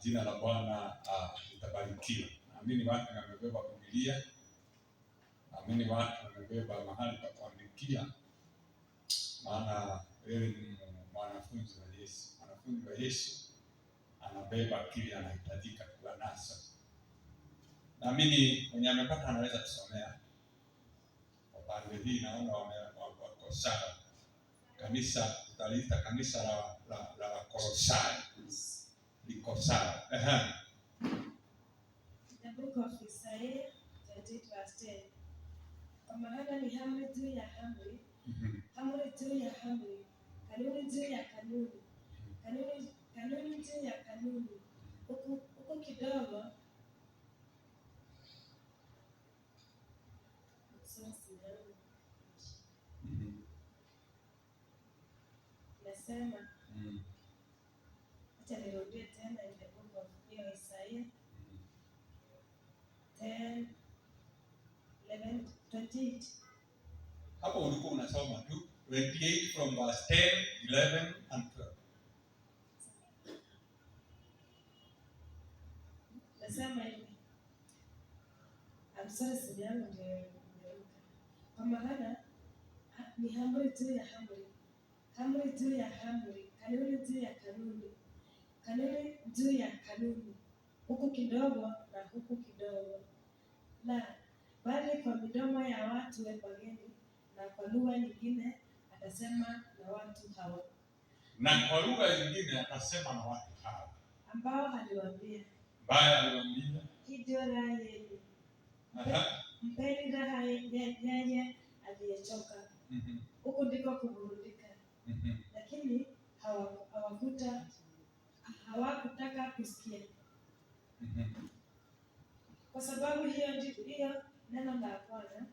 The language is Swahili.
Jina la Bwana litabarikiwa. Naamini watu wamebeba Biblia, naamini watu wamebeba mahali pa kuandikia, maana wewe ni mwanafunzi wa Yesu. Mwanafunzi wa Yesu anabeba kile anahitajika kuwa nacho. Naamini mwenye amepata anaweza kusomea. Kwa pande hii naona wako sawa. Kanisa tutaliita kanisa la Wakolosai. Liko sawa. The book of Isaiah 38:10. Kwa maana ni amri juu ya amri, amri juu ya amri, kanuni juu ya kanuni, kanuni juu ya kanuni. Huku kidogo nasema acha nirudie tena in the book of Isaiah 10:11-28. Hapo ulikuwa unasoma tu 28 from verse 10, 11 and 12. Nasema hivi. Simu yangu ndio. Kwa maana ni amri juu ya amri, amri juu ya amri, kanuni juu ya kanuni, kanuni juu ya kanuni, huku kidogo na huku kidogo. Na bali kwa midomo ya watu wageni na kwa lugha nyingine atasema na watu hao. Na kwa lugha nyingine atasema na watu hao. Ambao aliwaambia. Hii ndio raha yenu. Mpeni raha yeye aliyechoka. Huko ndiko kuburudika. Lakini hawakutaka kusikia. Kwa sababu hiyo neno la Bwana